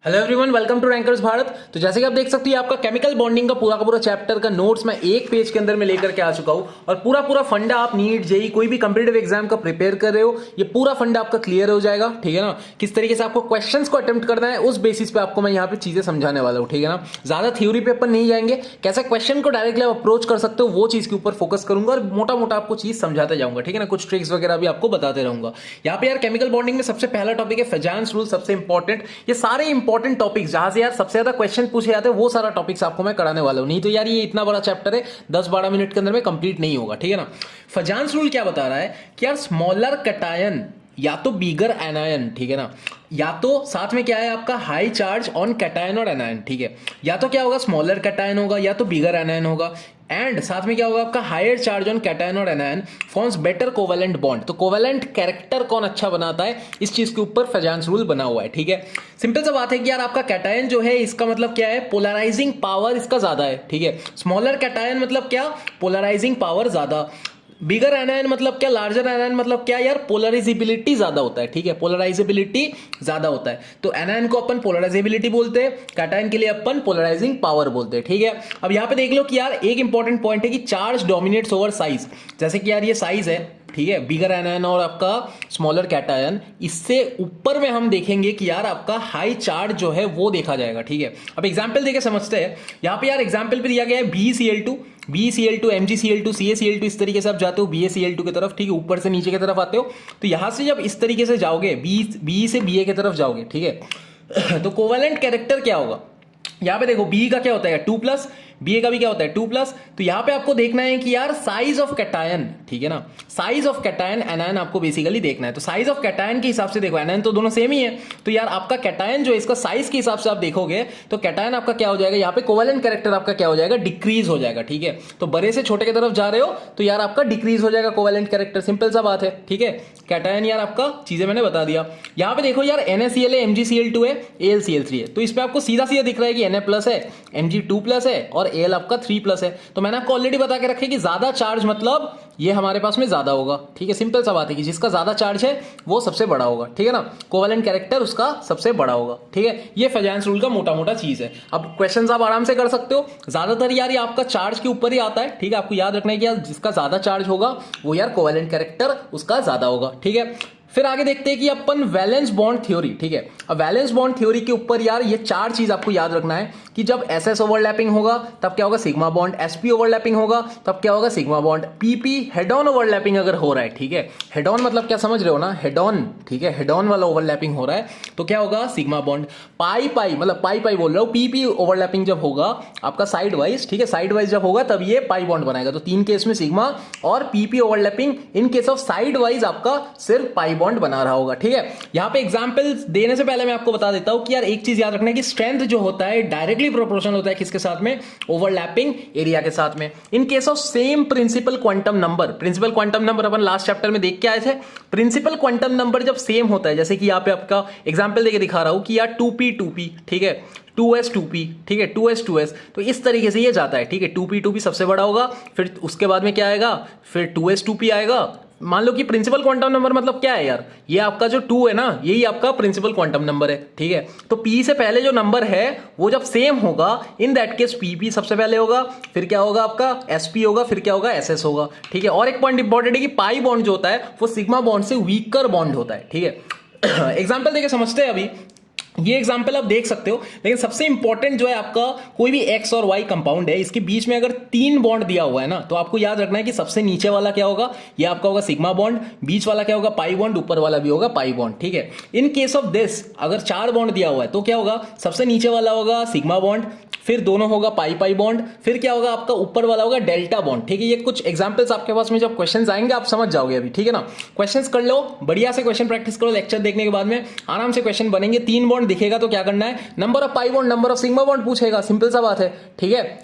Hello everyone, welcome to Rankers Bharat. तो जैसे कि आप देख सकते हैं, आपका केमिकल बॉन्डिंग का पूरा चैप्टर का नोट्स मैं एक पेज के अंदर में लेकर के आ चुका हूं और पूरा फंडा आप नीट जेई कोई भी कंपटीटिव एग्जाम का प्रिपेयर कर रहे हो, ये पूरा फंडा आपका क्लियर हो जाएगा। ठीक है ना, किस तरीके से आपको क्वेश्चंस को अटेम्प्ट करना है उस बेसिस पे आपको मैं यहाँ पे चीजें समझाने वाला हूँ। ठीक है ना, ज्यादा थ्योरी पे अपन नहीं जाएंगे, कैसे क्वेश्चन को डायरेक्टली आप अप्रोच कर सकते हो वो चीज के ऊपर फोकस करूंगा और मोटा आपको चीज समझाते जाऊंगा। ठीक है ना, कुछ ट्रिक्स वगैरह भी आपको बताते रहूंगा। यहाँ पे यार केमिकल बॉन्डिंग में सबसे पहला टॉपिक है फेजान्स रूल, सबसे इंपॉर्टेंट। ये सारे इंपॉर्टेंट टॉपिक्स जहां से यार सबसे ज्यादा क्वेश्चन पूछे जाते हैं वो सारा टॉपिक्स आपको मैं कराने वाला हूं। नहीं तो यार ये इतना बड़ा चैप्टर है, 10-12 मिनट के अंदर में कंप्लीट नहीं होगा। ठीक है ना, फेजान्स रूल क्या बता रहा है कि यार स्मॉलर कैटायन या तो बिगर एनायन, ठीक है ना, या तो साथ में क्या है आपका हाई चार्ज ऑन कैटायन और एनायन। ठीक है, या तो क्या होगा स्मॉलर कैटायन होगा या तो बिगर एनायन होगा, एंड साथ में क्या होगा आपका हायर चार्ज ऑन कैटायन और anion forms better covalent bond. तो कोवेलेंट कैरेक्टर कौन अच्छा बनाता है, इस चीज के ऊपर फेजान्स रूल बना हुआ है। ठीक है, सिंपल सा बात है कि यार आपका कैटायन जो है इसका मतलब क्या है, पोलराइजिंग पावर इसका ज्यादा है। ठीक है, स्मॉलर कैटायन मतलब क्या, पोलराइजिंग पावर ज्यादा। बिगर एनायन मतलब क्या, लार्जर एनायन मतलब क्या यार, पोलराइजेबिलिटी ज्यादा होता है। ठीक है, पोलराइजेबिलिटी ज्यादा होता है। तो एनायन को अपन पोलराइजेबिलिटी बोलते हैं, कैटायन के लिए अपन पोलराइजिंग पावर बोलते हैं। ठीक है, अब यहां पे देख लो कि यार एक इंपॉर्टेंट पॉइंट है कि चार्ज डोमिनेट्स ओवर साइज। जैसे कि यार ये साइज है, ठीक है, बिगर एनायन और आपका स्मॉलर कैटायन, इससे ऊपर में हम देखेंगे कि यार आपका हाई चार्ज जो है वो देखा जाएगा। ठीक है, अब एग्जांपल देके समझते हैं। यहां पे यार एग्जांपल पे दिया गया है BeCl2, BeCl2, MgCl2, CaCl2, इस तरीके से आप जाते हो BaCl2 की तरफ। ठीक है, ऊपर से नीचे की तरफ आते हो। तो यहां से जब इस तरीके से जाओगे, बी से BA की तरफ जाओगे, ठीक है, तो कोवेलेंट कैरेक्टर क्या होगा, यहां पे देखो बी का क्या होता है 2+, बीए का भी क्या होता है 2+। तो यहां पे आपको देखना है कि यार साइज ऑफ कैटायन, ठीक है ना, साइज ऑफ कैटायन एनायन आपको बेसिकली देखना है। तो साइज ऑफ कैटायन के हिसाब से देखो, एनायन तो दोनों सेम ही है, तो यार आपका कैटायन जो है इसका साइज के हिसाब से आप देखोगे तो कैटायन आपका क्या हो जाएगा, यहाँ पे कोवेलेंट कैरेक्टर आपका क्या हो जाएगा, डिक्रीज हो जाएगा। ठीक है, तो बड़े से छोटे की तरफ जा रहे हो तो यार आपका डिक्रीज हो जाएगा कोवेलेंट कैरेक्टर, सिंपल सा बात है। ठीक है, कैटायन यार आपका चीजें मैंने बता दिया। यहां पे देखो यार NaCl है, MgCl2 है, AlCl3 है, तो इस पे आपको सीधा दिख रहा है कि Na+ है, Mg2+ है और Al आपका 3+ है। तो मैंने आपको ऑलरेडी बता के रखे कि ज्यादा चार्ज मतलब ये हमारे पास में ज्यादा होगा। ठीक है, सिंपल सा बात है कि जिसका ज्यादा चार्ज है वो सबसे बड़ा होगा। ठीक है ना, कोवेलेंट कैरेक्टर उसका सबसे बड़ा होगा। ठीक है, ये फेजान्स रूल का मोटा चीज है। अब क्वेश्चंस आप आराम से कर सकते हो, ज्यादातर यार ये आपका चार्ज के ऊपर ही आता है। ठीक है, आपको याद रखना है कि यार जिसका ज्यादा चार्ज होगा वो यार कोवेलेंट कैरेक्टर उसका ज्यादा होगा। ठीक है, फिर आगे देखते हैं कि अपन वैलेंस बॉन्ड थ्योरी। ठीक है, अब वैलेंस बॉन्ड थ्योरी के ऊपर यार ये चार चीज आपको याद रखना है कि जब SS ओवरलैपिंग होगा तब क्या होगा, सिग्मा बॉन्ड, SP ओवरलैपिंग होगा तब क्या होगा, sigma bond, PP head on overlapping अगर हो रहा है, ठीक है, हेड ऑन मतलब क्या समझ रहे हो ना, हेड ऑन, ठीक है, हेड ऑन वाला ओवरलैपिंग हो रहा है तो क्या होगा, सिग्मा बॉन्ड। पाई मतलब पाई बोल रहा हूं, PP ओवरलैपिंग जब होगा आपका साइड वाइज, ठीक है, साइड वाइज जब होगा तब ये पाई बॉन्ड बनाएगा। तो तीन केस में सिग्मा और PP overlapping, in case of side wise आपका सिर्फ पाई बॉन्ड बना रहा होगा। ठीक है, यहां पे एग्जांपल देने से पहले मैं आपको बता देता हूं कि यार एक चीज याद रखना है कि स्ट्रेंथ जो होता है डायरेक्टली प्रोपोर्शनल होता है किसके साथ में, ओवरलैपिंग एरिया के साथ में। In case of same principal quantum number, principal quantum number अपन लास्ट चैप्टर में देख के आए थे। प्रिंसिपल क्वांटम नंबर जब सेम होता है, जैसे कि यहां पे आपका एग्जांपल देके दिखा रहा हूं कि यार 2p, ठीक है, 2s 2p, ठीक है, 2s 2s, तो इस तरीके से ये जाता है। ठीक है, 2p सबसे बड़ा होगा, फिर उसके बाद में क्या आएगा, फिर 2s 2p आएगा। मान लो कि प्रिंसिपल क्वांटम नंबर मतलब क्या है यार, ये आपका जो 2 है ना, यही आपका प्रिंसिपल क्वांटम नंबर है। ठीक है, तो p से पहले जो नंबर है वो जब सेम होगा, इन दैट केस pp सबसे पहले होगा, फिर क्या होगा आपका sp होगा, फिर क्या होगा ss होगा। ठीक है, और एक पॉइंट इंपॉर्टेंट है कि पाई बॉन्ड जो होता है वो सिग्मा बॉन्ड से वीकर बॉन्ड होता है। ठीक है, एग्जाम्पल देके समझते हैं। अभी ये एग्जाम्पल आप देख सकते हो, लेकिन सबसे इंपॉर्टेंट जो है आपका कोई भी x और y कंपाउंड है, इसके बीच में अगर 3 बॉन्ड दिया हुआ है ना, तो आपको याद रखना है कि सबसे नीचे वाला क्या होगा, ये आपका होगा सिग्मा बॉन्ड, बीच वाला क्या होगा, पाई बॉन्ड, ऊपर वाला भी होगा पाई बॉन्ड। ठीक है, इन केस ऑफ दिस अगर 4 बॉन्ड दिया हुआ है तो क्या होगा, सबसे नीचे वाला होगा सिग्मा बॉन्ड, फिर दोनों होगा पाई बॉन्ड, फिर क्या होगा आपका ऊपर वाला होगा डेल्टा बॉन्ड। ठीक है, ये कुछ एग्जांपल्स आपके पास में जब क्वेश्चंस आएंगे आप समझ जाओगे अभी। ठीक है ना, क्वेश्चंस कर लो, बढ़िया से क्वेश्चन प्रैक्टिस करो, लेक्चर देखने के बाद में आराम से क्वेश्चन बनेंगे। 3 बॉन्ड दिखेगा तो क्या करना है, number of pi bond, number of sigma bond पूछेगा, सिंपल सा बात है। ठीक है,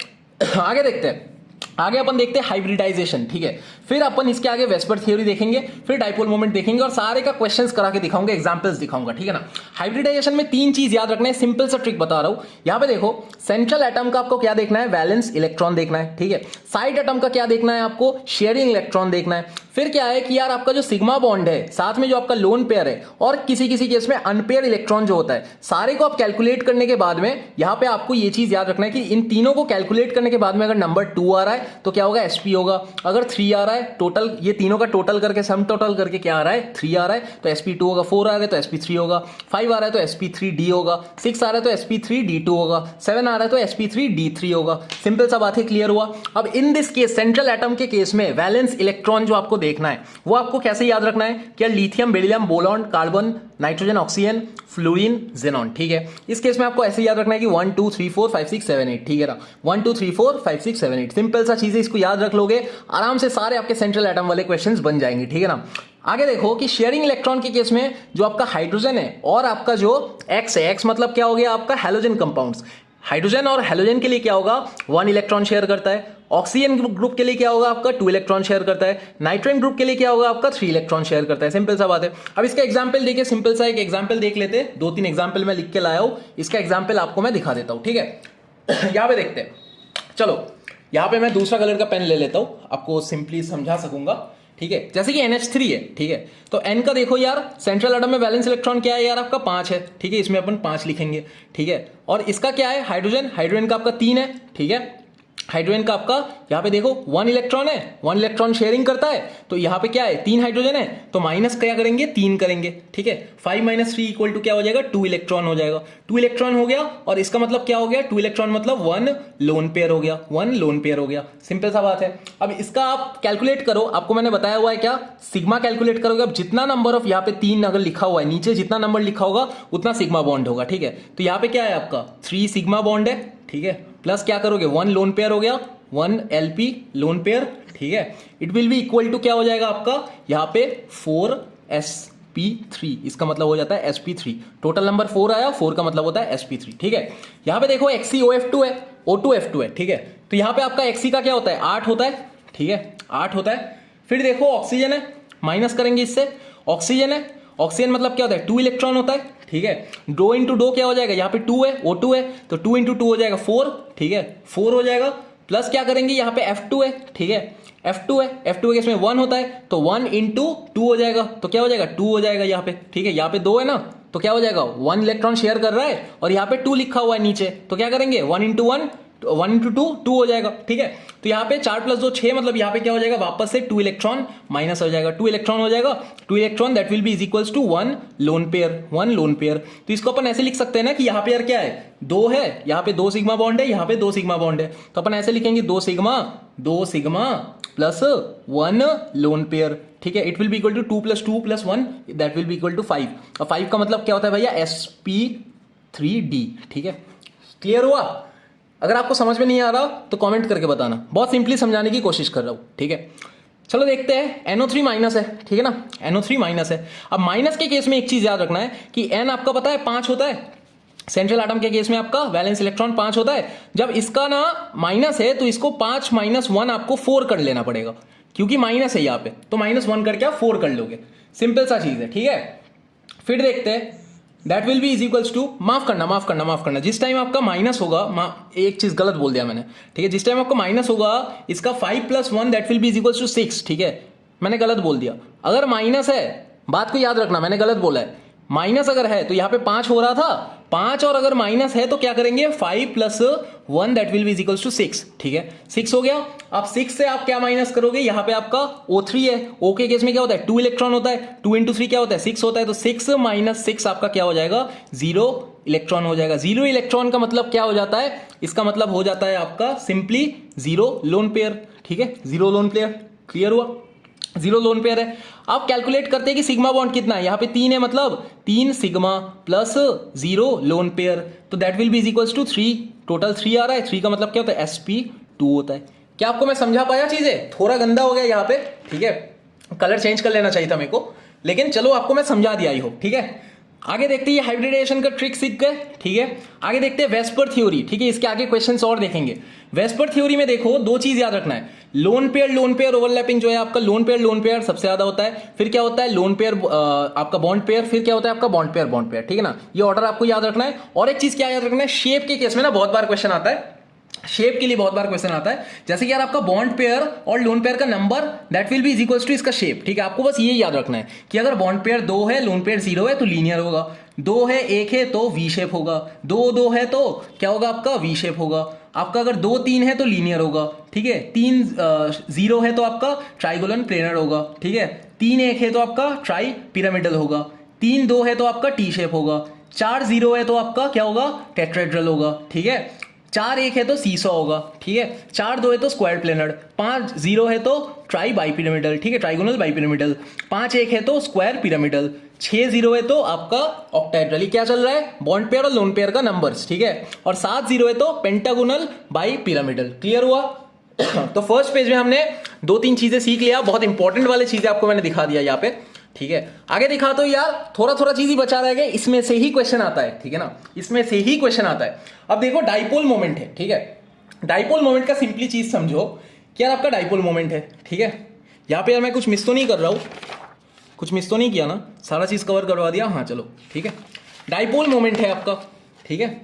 आगे देखते हैं, आगे अपन देखते हैं हाइब्रिडाइजेशन। ठीक है, फिर अपन इसके आगे वेस्पर थ्योरी देखेंगे, फिर डाइपोल मोमेंट देखेंगे और सारे का क्वेश्चंस करा के दिखाऊंगा, एग्जांपल्स दिखाऊंगा। ठीक है ना, हाइब्रिडाइजेशन में 3 चीज याद रखना है, सिंपल सा ट्रिक बता रहा हूं। यहां पे देखो, सेंट्रल एटम का आपको क्या देखना है, वैलेंस इलेक्ट्रॉन देखना है। ठीक है, साइड एटम का क्या देखना है आपको, शेयरिंग इलेक्ट्रॉन देखना है। फिर क्या है कि यार आपका जो सिग्मा बॉन्ड है साथ में जो आपका लोन पेयर है और किसी किसी केस में अनपेयर इलेक्ट्रॉन जो होता है, सारे को आप कैलकुलेट करने के बाद में यहां पे आपको ये चीज याद रखना है कि इन तीनों को कैलकुलेट करने के बाद में अगर नंबर 2 आ रहा है तो क्या होगा, sp होगा। अगर 3 आ रहा है टोटल, ये तीनों का टोटल करके सम टोटल करके क्या आ रहा है, 3 आ रहा है तो sp2 होगा। 4 आ रहा है तो sp3 होगा। 5 आ रहा है तो sp3d होगा। 6 आ रहा है तो sp3d2 होगा। 7 आ रहा है तो sp3d3 होगा। सिंपल सा बात है, क्लियर हुआ। अब in this case central atom के केस में वैलेंस इलेक्ट्रॉन जो आपको देखना है वो आपको कैसे याद रखना है, क्या lithium, beryllium, boron, carbon, nitrogen, oxygen, fluorine, xenon. ठीक है, इस केस में आपको ऐसे याद रखना है कि 1 2 3 4 5 6 7 8। ठीक है ना, 1 2 3 4 5 6 7 8 सिंपल सा चीज है, इसको याद रख लोगे आराम से सारे आपके सेंट्रल एटम वाले क्वेश्चंस बन जाएंगे। ठीक है ना, आगे देखो कि शेयरिंग इलेक्ट्रॉन के केस में जो आपका हाइड्रोजन है और आपका जो एक्स है, एक्स मतलब क्या हो गया आपका हैलोजन कंपाउंड्स। हाइड्रोजन और हैलोजन के लिए क्या होगा, 1 इलेक्ट्रॉन शेयर करता है। ऑक्सीजन ग्रुप के लिए क्या होगा आपका, 2 इलेक्ट्रॉन शेयर करता है। नाइट्रोजन ग्रुप के लिए क्या होगा आपका, 3 इलेक्ट्रॉन शेयर करता है। सिंपल सा बात है। अब इसका एग्जांपल देखिए, सिंपल सा एक एग्जांपल देख लेते हैं। 2-3 एग्जांपल मैं लिख के लाया हूं, इसका एग्जांपल आपको मैं दिखा देता हूं। ठीक है, यहां पे देखते हैं। चलो यहां पे मैं दूसरा कलर का पेन ले लेता हूं, आपको सिंपली समझा सकूंगा। ठीक है, जैसे कि NH3 है। ठीक है, तो N का देखो यार, सेंट्रल एटम में वैलेंस इलेक्ट्रॉन क्या है यार आपका 5 है। ठीक है, इसमें अपन 5 लिखेंगे। ठीक है, और इसका क्या है हाइड्रोजन, हाइड्रोजन का आपका 3 है। ठीक है, हाइड्रोजन का आपका यहाँ पे देखो 1 इलेक्ट्रॉन है, 1 इलेक्ट्रॉन शेयरिंग करता है, तो यहाँ पे क्या है 3 हाइड्रोजन है, तो माइनस क्या करेंगे 3 करेंगे। ठीक है, 5 - 3 इक्वल टू क्या हो जाएगा 2 इलेक्ट्रॉन हो जाएगा। 2 इलेक्ट्रॉन हो गया और इसका मतलब क्या हो गया, 2 इलेक्ट्रॉन मतलब 1 लोन पेयर हो गया, 1 लोन पेयर हो गया। सिंपल सा बात है। अब इसका आप कैलकुलेट करो, आपको मैंने बताया हुआ है क्या, सिग्मा कैलकुलेट करोगे। अब जितना नंबर ऑफ यहाँ पे 3 अगर लिखा हुआ है, नीचे जितना नंबर लिखा होगा उतना सिग्मा बॉन्ड होगा। ठीक है, तो यहाँ पे क्या है आपका 3 सिग्मा बॉन्ड है। ठीक है, प्लस क्या करोगे 1 लोन पेयर हो गया, 1 LP लोन पेयर। ठीक है, it will be equal to क्या हो जाएगा आपका यहाँ पे 4 sp3, इसका मतलब हो जाता है sp3। टोटल नंबर 4 आया, 4 का मतलब होता है sp3। ठीक है, यहाँ पे देखो XeOF2 है, O2F2 है। ठीक है, तो यहाँ पे आपका Xe का क्या होता है 8 होता है। ठीक है, 8 होता है। फिर देखो ऑक्सीजन है, माइनस करेंगे इससे, ऑक्सीजन है, ऑक्सीजन मतलब क्या होता है 2 इलेक्ट्रॉन होता है। ठीक है, डो इंटू डो क्या हो जाएगा, यहाँ पे 2 है, O2 है, तो 2 इंटू 2 हो जाएगा 4। ठीक है, 4 हो जाएगा। प्लस क्या करेंगे यहाँ पे F2 है। ठीक है, F2 है, F2 के इसमें 1 होता है, तो 1 इंटू 2 हो जाएगा, तो क्या हो जाएगा 2 हो जाएगा यहाँ पे। ठीक है, यहाँ पे 2 है ना, तो क्या हो जाएगा 1 इलेक्ट्रॉन शेयर कर रहा है और यहाँ पे 2 लिखा हुआ है नीचे, तो क्या करेंगे 1 इंटू 1 1 इंटू 2 2 हो जाएगा। ठीक है, तो यहाँ पे 4 + 2 6, मतलब यहाँ पे क्या हो जाएगा वापस से 2 इलेक्ट्रॉन माइनस हो जाएगा, 2 इलेक्ट्रॉन हो जाएगा। 2 electron that will be is equals to 1 lone pair, 1 lone pair. तो इसको अपन ऐसे लिख सकते हैं ना कि यहाँ पे यार क्या है 2 है, यहाँ पे 2 सिग्मा बॉन्ड है, यहाँ पे 2 सिग्मा बॉन्ड है, तो अपन ऐसे लिखेंगे 2 सिग्मा प्लस 1 लोन पेयर। ठीक है, it will be equal to 2 + 2 + 1 that will be equal to 5। और 5 का मतलब क्या होता है भैया sp3d। ठीक है, क्लियर हुआ। अगर आपको समझ में नहीं आ रहा तो कमेंट करके बताना, बहुत सिंपली समझाने की कोशिश कर रहा हूं। ठीक है, चलो देखते हैं। NO3 माइनस है। ठीक है ना, NO3 माइनस है। अब माइनस के केस में एक चीज याद रखना है कि N आपका पता है 5 होता है, सेंट्रल एटम के केस में आपका वैलेंस इलेक्ट्रॉन 5 होता है। जब इसका ना माइनस है तो इसको 5 - 1 आपको 4 कर लेना पड़ेगा, क्योंकि माइनस है यहाँ पे, तो -1 करके आप 4 कर लोगे। सिंपल सा चीज है। ठीक है, फिर देखते हैं that will be is equals to, माफ करना, जिस टाइम आपका माइनस होगा, एक चीज गलत बोल दिया मैंने। ठीक है, जिस टाइम आपका माइनस होगा इसका 5 + 1 that will be is equals to 6। ठीक है, मैंने गलत बोल दिया। अगर माइनस है, बात को याद रखना, मैंने गलत बोला है। माइनस अगर है तो यहाँ पे 5 हो रहा था, 5, और अगर माइनस है तो क्या करेंगे 5 + 1 that will be is equals to 6। ठीक है, 6 हो गया। अब 6 से आप क्या माइनस करोगे, यहाँ पे आपका O3 है, O के केस में क्या होता है 2 इलेक्ट्रॉन होता है, 2 इंटू 3 क्या होता है 6 होता है, तो 6 - 6 आपका क्या हो जाएगा 0 इलेक्ट्रॉन हो जाएगा। 0 इलेक्ट्रॉन का मतलब क्या हो जाता है, इसका मतलब हो जाता है आपका सिंपली 0 लोन पेयर। ठीक है, 0 लोन पेयर, क्लियर हुआ, 0 लोन पेयर है। आप कैलकुलेट करते हैं कि सिग्मा बॉन्ड कितना है, यहाँ पे 3 है, मतलब 3 सिग्मा प्लस 0 लोन पेयर, तो that will be is equals to 3। Total 3 आ रहा है, 3 का मतलब क्या होता है sp2 होता है। क्या आपको मैं समझा पाया चीजें, थोड़ा गंदा हो गया यहाँ पे। ठीक है, कलर चेंज कर लेना चाहिए था मेरे को, लेकिन चलो आपको मैं समझा दिया ही हो। ठीक है, आगे देखते हैं हाइब्रिडेशन का ट्रिक सीख गए। ठीक है, आगे देखते हैं वेस्पर थ्योरी। ठीक है, इसके आगे क्वेश्चंस और देखेंगे। वेस्पर थ्योरी में देखो 2 चीज याद रखना है, लोन पेयर ओवरलैपिंग जो है आपका लोन पेयर सबसे ज्यादा होता है। फिर क्या होता है लोन पेयर आपका बॉन्ड पेयर, फिर क्या होता है आपका बॉन्ड पेयर। ठीक है ना, ये ऑर्डर आपको याद रखना है। और एक चीज क्या याद रखना है, शेप के केस में ना बहुत बार क्वेश्चन आता है, शेप के लिए बहुत बार क्वेश्चन आता है, जैसे कि यार आपका बॉन्ड पेयर और लोन पेयर का number that will be is equals to इसका शेप। ठीक है, आपको बस ये याद रखना है कि अगर बॉन्ड पेयर 2 है, लोन पेयर 0 है तो लीनियर होगा, 2 है 1 है तो वी शेप होगा, 2 है तो क्या होगा आपका वी शेप होगा, आपका अगर 2 3 है तो लीनियर होगा। ठीक है, 3 0 है तो आपका ट्राइगोनल प्लेनर होगा। ठीक है, 3 1 है तो आपका ट्राई पिरामिडल होगा, 3 2 है तो आपका टी शेप होगा, 4 0 है तो आपका क्या होगा टेट्राहेड्रल होगा। ठीक है, 4 1 है तो सीसॉ होगा। ठीक है, 4 2 है तो स्क्वायर प्लेनर, 5 0 है तो ट्राई बाई पिरामिडल। ठीक है, ट्राइगोनल बाई पिरामिडल, 5 1 है तो स्क्वायर पिरामिडल, 6 0 है तो आपका ऑक्टाहेड्रल। ये क्या चल रहा है बॉन्ड पेयर और लोन पेयर का नंबर्स। ठीक है, और 7 0 है तो पेंटागोनल बाई पिरामिडल। क्लियर हुआ? तो फर्स्ट पेज में हमने 2-3 चीजें सीख लिया, बहुत इंपॉर्टेंट वाली चीजें आपको मैंने दिखा दिया यहाँ पे। ठीक है, आगे दिखा तो यार थोड़ा थोड़ा चीज ही बचा रह गया, इसमें से ही क्वेश्चन आता है। ठीक है ना, इसमें से ही क्वेश्चन आता है। अब देखो डाइपोल मोमेंट है। ठीक है, डाइपोल मोमेंट का सिंपली चीज समझो कि यार आपका डाइपोल मोमेंट है। ठीक है, यहाँ पे यार मैं कुछ मिस तो नहीं कर रहा हूँ, कुछ मिस तो नहीं किया ना, सारा चीज कवर करवा दिया। हाँ चलो ठीक है, डाइपोल मोमेंट है आपका। ठीक है,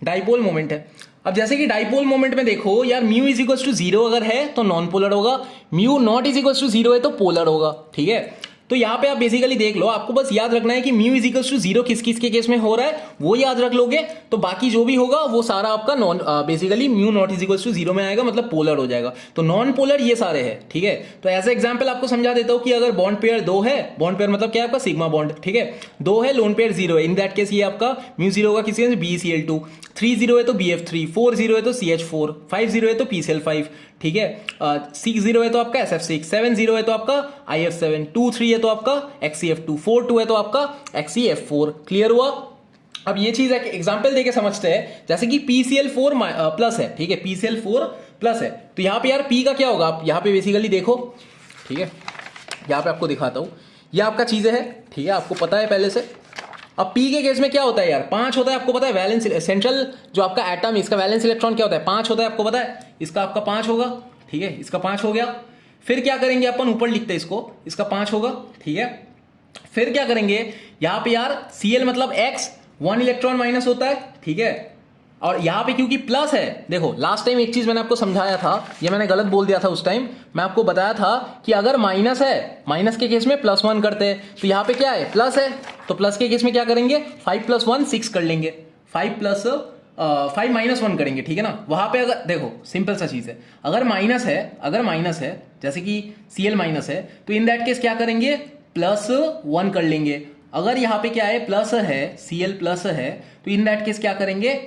डाइपोल मोमेंट है। अब जैसे कि डाइपोल मोमेंट में देखो यार म्यू इज इक्वल्स टू 0 अगर है तो नॉन पोलर होगा, mu naught is equals to 0 है तो पोलर होगा। ठीक है, तो यहाँ पे आप बेसिकली देख लो, आपको बस याद रखना है कि म्यू इज इक्वल्स टू 0 किस किस के केस में हो रहा है वो याद रख लोगे तो बाकी जो भी होगा वो सारा आपका non basically mu naught is equals to 0 में आएगा, मतलब पोलर हो जाएगा। तो नॉन पोलर ये सारे हैं। ठीक है, तो एज एग्जांपल आपको समझा देता हूं कि अगर बॉन्ड पेयर 2 है, बॉन्ड पेयर मतलब क्या है आपका सिग्मा बॉन्ड। ठीक है, 2 है, लोन पेयर 0 है, इन दैट केस ये आपका म्यू 0 होगा किसी केस BeCl2, 3 0 है तो BF3, 4 0 है तो CH4, 5 0 है तो PCl5। ठीक है, 6 0 है तो आपका SF6, 7 0 है तो आपका IF7, 2 3 है तो आपका XCF2, 4 2 है तो आपका XCF4। क्लियर हुआ? अब ये चीज एग्जांपल देके समझते हैं, जैसे कि PCl4 प्लस है। ठीक है, PCl4 प्लस है तो यहाँ पे यार P का क्या होगा, आप यहाँ पे बेसिकली देखो। ठीक है, यहाँ पे आपको दिखाता हूँ, ये आपका चीजें है। ठीक है, आपको पता है पहले से। अब P के केस में क्या होता है यार 5 होता है, आपको पता है वैलेंस सेंट्रल जो आपका एटम इसका वैलेंस इलेक्ट्रॉन क्या होता है 5 होता है, आपको पता है। इसका आपका 5 होगा। ठीक है, इसका 5 हो गया। फिर क्या करेंगे अपन, ऊपर लिखते हैं इसको, इसका 5 होगा। ठीक है, फिर क्या करेंगे यहाँ पे यार Cl मतलब X 1 इलेक्ट्रॉन माइनस होता है। ठीक है, और यहाँ पे क्योंकि प्लस है, देखो लास्ट टाइम एक चीज मैंने आपको समझाया था, ये मैंने गलत बोल दिया था उस टाइम, मैं आपको बताया था कि अगर माइनस है, माइनस के केस में +1 करते हैं, तो यहाँ पे क्या है प्लस है, तो प्लस के केस में क्या करेंगे 5 + 1 6 कर लेंगे, 5 - 1 करेंगे। ठीक है ना, वहां पे अगर देखो सिंपल सा चीज है, अगर माइनस है जैसे कि Cl माइनस है तो इन दैट केस क्या करेंगे +1 कर लेंगे। अगर यहाँ पे क्या है प्लस है, Cl प्लस है, तो इन दैट केस क्या करेंगे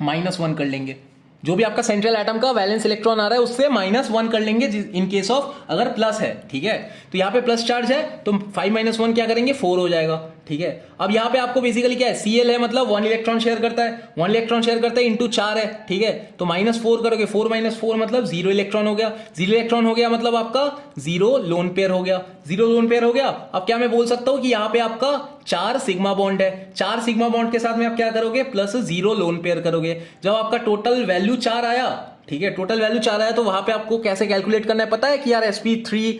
-1 कर लेंगे। जो भी आपका सेंट्रल एटम का वैलेंस इलेक्ट्रॉन आ रहा है उससे -1 कर लेंगे इन केस ऑफ अगर प्लस है। ठीक है, तो यहाँ पे प्लस चार्ज है तो 5 - 1 क्या करेंगे 4 हो जाएगा। ठीक है, अब यहाँ पे आपको बेसिकली क्या है Cl है मतलब 1 इलेक्ट्रॉन शेयर करता है, 1 इलेक्ट्रॉन शेयर करता है इंटू 4 है। ठीक है, तो -4 करोगे, 4 - 4 मतलब 0 इलेक्ट्रॉन हो गया, 0 इलेक्ट्रॉन हो गया मतलब आपका 0 लोन पेयर हो गया, 0 लोन पेयर हो गया। अब क्या मैं बोल सकता हूं कि यहाँ पे आपका 4 सिग्मा बॉन्ड है, 4 सिग्मा बॉन्ड के साथ में आप क्या करोगे +0 लोन पेयर करोगे। जब आपका टोटल वैल्यू 4 आया, ठीक है टोटल वैल्यू 4 आया, तो वहां पे आपको कैसे कैलकुलेट करना है पता है कि यार sp3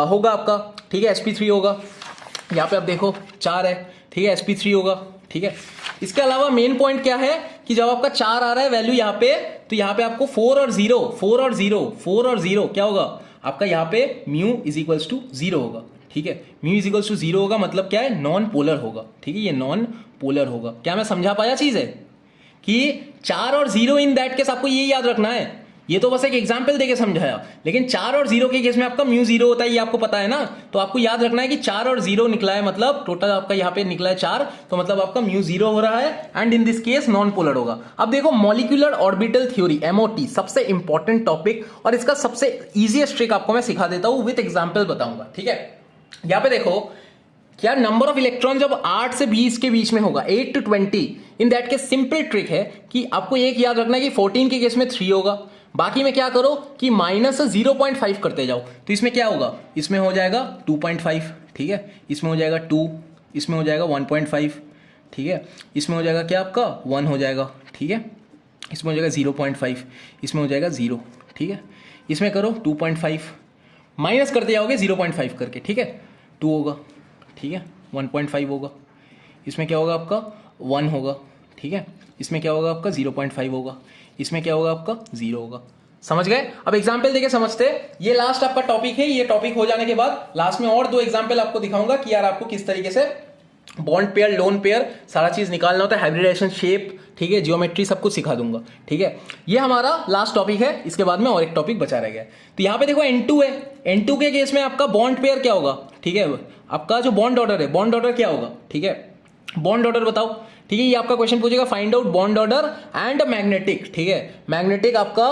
होगा आपका। ठीक है, sp3 होगा, यहाँ पे आप देखो 4 है। ठीक है, sp3 होगा। ठीक है, इसके अलावा मेन पॉइंट क्या है कि जब आपका 4 आ रहा है वैल्यू यहाँ पे, तो यहाँ पे आपको 4 और 0 क्या होगा आपका यहाँ पे म्यू इज इक्वल्स टू 0 होगा। ठीक है, म्यू इज इक्वल्स टू 0 होगा मतलब क्या है नॉन पोलर होगा। ठीक है, ये नॉन पोलर होगा। क्या मैं समझा पाया चीज है कि 4 और 0 इन दैट केस आपको ये याद रखना है। ये तो बस एक एग्जांपल देके समझाया, लेकिन 4 और 0 के केस में आपका म्यू 0 होता है, ये आपको पता है ना। तो आपको याद रखना है कि 4 और 0 निकला है मतलब टोटल आपका यहाँ पे निकला है 4, तो मतलब आपका म्यू 0 हो रहा है and in this case non polar होगा। अब देखो मॉलिक्यूलर ऑर्बिटल थ्योरी MOT सबसे इंपॉर्टेंट टॉपिक, और इसका सबसे इजीएस्ट ट्रिक आपको मैं सिखा देता हूं, विथ एग्जाम्पल बताऊंगा। ठीक है, यहाँ पे देखो क्या नंबर ऑफ इलेक्ट्रॉन जब 8 से 20 के बीच में होगा, 8 to 20, इन दैट के सिंपल ट्रिक है कि आपको एक याद रखना है कि 14 के केस में 3 होगा, बाकी में क्या करो कि -0.5 करते जाओ। तो इसमें क्या होगा, इसमें हो जाएगा 2.5। ठीक है, इसमें हो जाएगा 2, इसमें हो जाएगा 1.5। ठीक है, इसमें हो जाएगा क्या आपका 1 हो जाएगा। ठीक है, इसमें हो जाएगा 0.5, इसमें हो जाएगा 0। ठीक है, इसमें करो 2.5, माइनस करते जाओगे 0.5 करके। ठीक है, 2 होगा। ठीक है, 1.5 होगा, इसमें क्या होगा आपका 1 होगा। ठीक है, इसमें क्या होगा आपका 0.5 होगा, इसमें क्या होगा आपका 0 होगा। समझ गए? अब एग्जाम्पल देके समझते हैं। ये लास्ट आपका टॉपिक है। ये टॉपिक हो जाने के बाद लास्ट में और 2 एग्जाम्पल आपको दिखाऊंगा कि यार आपको किस तरीके से बॉन्ड पेयर, लोन पेयर सारा चीज निकालना होता है, हाइब्रिडाइजेशन, शेप, ठीक है, जियोमेट्री, सब कुछ सिखा दूंगा। ठीक है, ये हमारा लास्ट टॉपिक है। इसके बाद में और एक टॉपिक बचा रह गया। तो यहाँ पे देखो N2 है। N2 के केस में आपका बॉन्ड पेयर क्या होगा? ठीक है, आपका जो बॉन्ड ऑर्डर है, बॉन्ड ऑर्डर क्या होगा? ठीक है, बॉन्ड ऑर्डर बताओ। ठीक है, ये आपका क्वेश्चन पूछेगा, find out bond order and magnetic. ठीक है, मैग्नेटिक आपका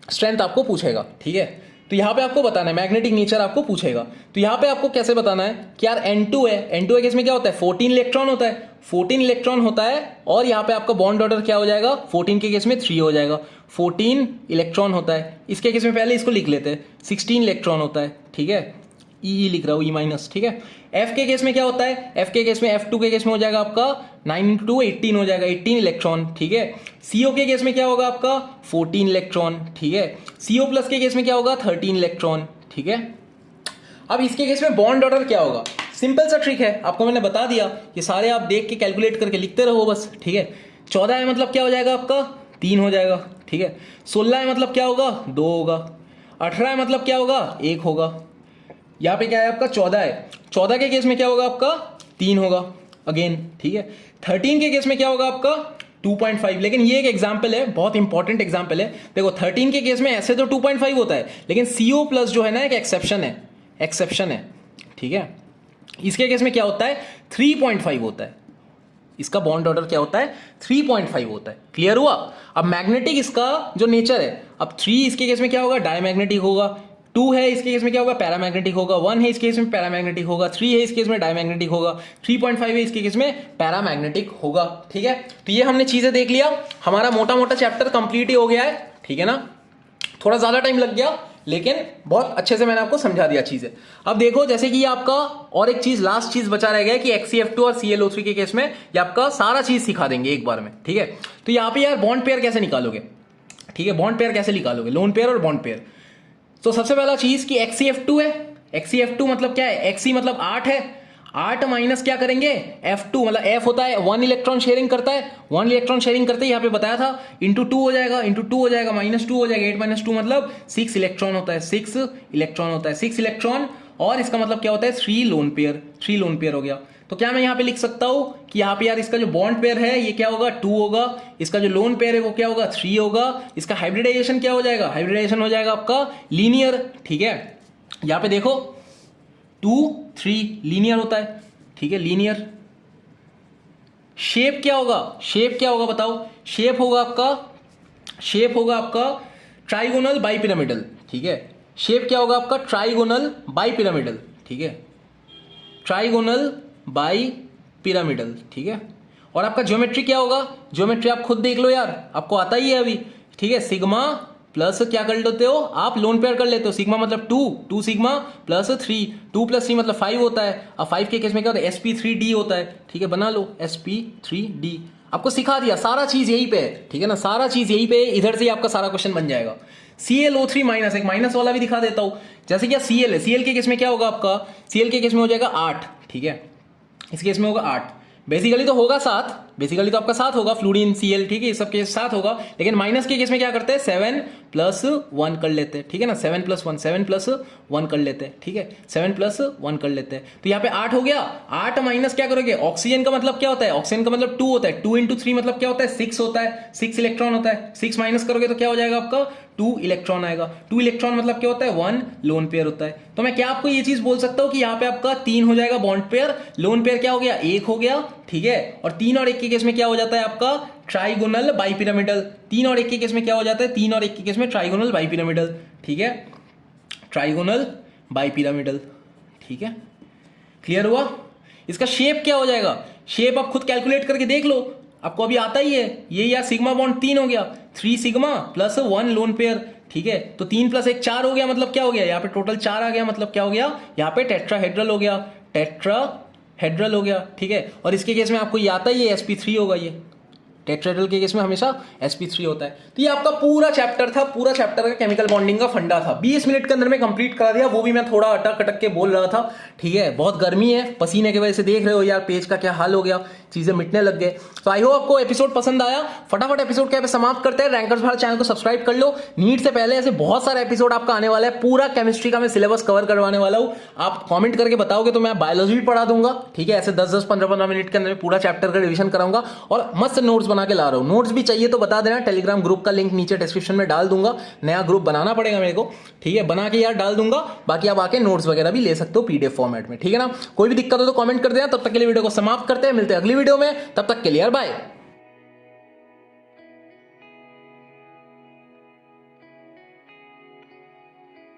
स्ट्रेंथ आपको पूछेगा। ठीक है, तो यहां पे आपको बताना है, मैग्नेटिक नेचर आपको पूछेगा। तो यहां पे आपको कैसे बताना है कि यार N2 है, N2 के केस में क्या होता है? 14 इलेक्ट्रॉन होता है, 14 इलेक्ट्रॉन होता है। और यहां पे आपका बॉन्ड ऑर्डर क्या हो जाएगा? 14 के केस में 3 हो जाएगा, 14 इलेक्ट्रॉन होता है। इसके केस में पहले इसको लिख लेते हैं, 16 इलेक्ट्रॉन होता है। ठीक है, ई लिख रहा हूँ, ई माइनस। ठीक है, एफ के केस में क्या होता है? एफ के केस में, F2 के केस में हो जाएगा आपका 9 × 2 18 हो जाएगा, 18 इलेक्ट्रॉन। ठीक है, CO के केस में क्या होगा आपका? 14 इलेक्ट्रॉन। ठीक है, CO प्लस के केस में क्या होगा? 13 इलेक्ट्रॉन। ठीक है, अब इसके केस में बॉन्ड ऑर्डर क्या होगा? सिंपल सा ट्रिक है, आपको मैंने बता दिया। ये सारे आप देख के कैलकुलेट करके लिखते रहो बस। ठीक है, 14 है मतलब क्या हो जाएगा आपका? 3 हो जाएगा। ठीक है, 16 है मतलब क्या होगा? 2 होगा। 18 है मतलब क्या होगा? 1 होगा। यहाँ पे क्या है आपका? 14 है, 14 के केस में क्या होगा आपका? 3 होगा अगेन। ठीक है, 13 के केस में क्या होगा आपका? 2.5। लेकिन ये एक एग्जाम्पल है, बहुत इंपॉर्टेंट एग्जाम्पल है। देखो 13 के केस में ऐसे तो 2.5 होता है, लेकिन CO प्लस जो है ना, एक एक्सेप्शन है, एक्सेप्शन है। ठीक है, इसके केस में क्या होता है? 3.5 होता है। इसका बॉन्ड ऑर्डर क्या होता है? 3.5 होता है। क्लियर हुआ? अब मैग्नेटिक इसका जो नेचर है, अब 3 इसके केस में क्या होगा? डायमैग्नेटिक होगा। 2 है इसके केस में क्या होगा? पैरामैग्नेटिक होगा। 1 है इसके केस में पैरामैग्नेटिक होगा। 3 है इसके केस में डायमैग्नेटिक होगा। 3.5 है इसके केस में पैरामैग्नेटिक होगा। ठीक है, तो ये हमने चीजें देख लिया। हमारा मोटा मोटा चैप्टर कंप्लीट ही हो गया है। ठीक है ना, थोड़ा ज्यादा टाइम लग गया, लेकिन बहुत अच्छे से मैंने आपको समझा दिया चीजें। अब देखो, जैसे कि आपका और एक चीज, लास्ट चीज बचा रह गया कि XeF2 और ClO3 के केस में ये आपका सारा चीज सिखा देंगे एक बार में। ठीक है, तो यहाँ पे यार बॉन्ड पेयर कैसे निकालोगे? ठीक है, बॉन्ड पेयर कैसे निकालोगे? लोन पेयर और बॉन्ड पेयर। तो सबसे पहला चीज कि XeF2 है। XeF2 मतलब क्या है? Xe मतलब 8 है, 8 माइनस क्या करेंगे? F2 मतलब F होता है 1 इलेक्ट्रॉन शेयरिंग करता है, 1 इलेक्ट्रॉन शेयरिंग करते हैं, यहाँ पे बताया था, इंटू 2 हो जाएगा, इंटू 2 हो जाएगा, -2 हो जाएगा, 8 - 2 मतलब 6 इलेक्ट्रॉन होता है, 6 इलेक्ट्रॉन होता है, 6 इलेक्ट्रॉन। और इसका मतलब क्या होता है? 3 लोन पेयर, 3 लोन पेयर हो गया। तो क्या मैं यहाँ पे लिख सकता हूं कि यहाँ पे यार इसका जो बॉन्ड पेयर है ये क्या होगा? 2 होगा। इसका जो लोन पेयर है वो क्या होगा? 3 होगा। इसका हाइब्रिडाइजेशन क्या हो जाएगा? हाइब्रिडाइजेशन हो जाएगा आपका लीनियर। ठीक है, यहाँ पे देखो 2 3 लीनियर होता है। ठीक है, लीनियर। शेप क्या होगा? शेप क्या होगा बताओ? शेप होगा आपका ट्राइगोनल बाइपिरामिडल। ठीक है, शेप क्या होगा आपका? Trigonal bipyramidal. ठीक है, ट्राइगोनल बाई पिरामिडल। ठीक है, और आपका ज्योमेट्री क्या होगा? ज्योमेट्री आप खुद देख लो यार, आपको आता ही है अभी। ठीक है, सिग्मा प्लस क्या कर लेते हो आप? लोन पेयर कर लेते हो। सिग्मा मतलब 2 सिग्मा प्लस 3, 2 + 3 मतलब 5 होता है। अब 5 के केस में क्या होता है? sp3d होता है। ठीक है, बना लो sp3d। आपको सिखा दिया, सारा चीज यहीं पे है। ठीक है ना, सारा चीज यहीं पे, इधर से ही आपका सारा क्वेश्चन बन जाएगा। ClO3 माइनस, एक माइनस वाला भी दिखा देता हूं। जैसे कि Cl है, Cl के केस में क्या होगा आपका? Cl के केस में हो जाएगा 8। ठीक है, इस केस में होगा 8। बेसिकली तो होगा 7, बेसिकली तो आपका 7 होगा, फ्लूडिन Cl। ठीक है, ये सब केस 7 होगा, लेकिन माइनस के केस में क्या करते हैं? 7 + 1 कर लेते हैं। ठीक है ना, 7 + 1, 7 + 1 कर लेते हैं। ठीक है, 7 + 1 कर लेते हैं। तो यहाँ पे 8 हो गया। 8 माइनस क्या करोगे? ऑक्सीजन का मतलब क्या होता है? ऑक्सीजन का मतलब 2 होता है। 2 × 3 मतलब क्या होता है? 6 होता है, 6 इलेक्ट्रॉन होता है। 6 माइनस करोगे तो क्या हो जाएगा आपका? 2 इलेक्ट्रॉन आएगा। 2 इलेक्ट्रॉन मतलब क्या होता है? 1 लोन पेयर होता है। तो मैं क्या आपको ये चीज बोल सकता हूं कि यहाँ पे आपका 3 हो जाएगा बॉन्ड पेयर, लोन पेयर क्या हो गया? 1 हो गया। ठीक है, और 3 और 1 के केस में क्या हो जाता है आपका? Trigonal bipyramidal. 3 और 1 के केस में क्या हो जाता है? 3 और 1 के केस में ट्राइगोनल बाइपिरामिडल। ठीक है, ट्राइगोनल बाइपिरामिडल। ठीक है, क्लियर हुआ? इसका शेप क्या हो जाएगा? शेप आप खुद कैलकुलेट करके देख लो, आपको अभी आता ही है। ये यार सिग्मा बॉन्ड 3 हो गया, 3 सिग्मा प्लस 1 लोन पेयर। ठीक है, तो 3 + 1 4 हो गया, मतलब क्या हो गया? यहाँ पे टोटल 4 आ गया, मतलब क्या हो गया? यहाँ पे टेट्राहेड्रल हो गया, टेट्राहेड्रल हो गया। ठीक है, और इसके केस में आपको ये आता ही है, sp3 होगा ये। टेट्राहेड्रल के केस में हमेशा sp3 होता है। तो ये आपका पूरा चैप्टर था, पूरा चैप्टर का केमिकल बॉन्डिंग का फंडा था। 20 मिनट के अंदर में कंप्लीट करा दिया, वो भी मैं थोड़ा अटक अटक के बोल रहा था। ठीक है, बहुत गर्मी है, पसीने की वजह से देख रहे हो यार पेज का क्या हाल हो गया, चीजें मिटने लग गए। तो आई होप आपको एपिसोड पसंद आया। फटाफट एपिसोड के समाप्त करते हैं। रैंकर्स भारत चैनल को सब्सक्राइब कर लो। नीट से पहले ऐसे बहुत सारे एपिसोड आपका आने वाला है। पूरा केमिस्ट्री का मैं सिलेबस कवर करवाने वाला हूं। आप कमेंट करके बताओगे तो मैं बायोलॉजी भी पढ़ा दूंगा। ठीक है, ऐसे 10-10, 15-15 मिनट के अंदर पूरा चैप्टर का रिवीजन कराऊंगा और मस्त नोट्स बना के ला रहा हूं। नोट्स भी चाहिए तो बता देना, टेलीग्राम ग्रुप का लिंक नीचे डिस्क्रिप्शन में डाल दूंगा। नया ग्रुप बनाना पड़ेगा मेरे को, ठीक है, बना के यार डाल दूंगा। बाकी आप आके नोट्स वगैरह भी ले सकते हो पीडीएफ फॉर्मेट में, ठीक है ना। कोई भी दिक्कत हो तो कमेंट कर देना। तब तक के लिए वीडियो को समाप्त करते हैं, मिलते हैं अगली वीडियो में। तब तक के लिए यार बाय।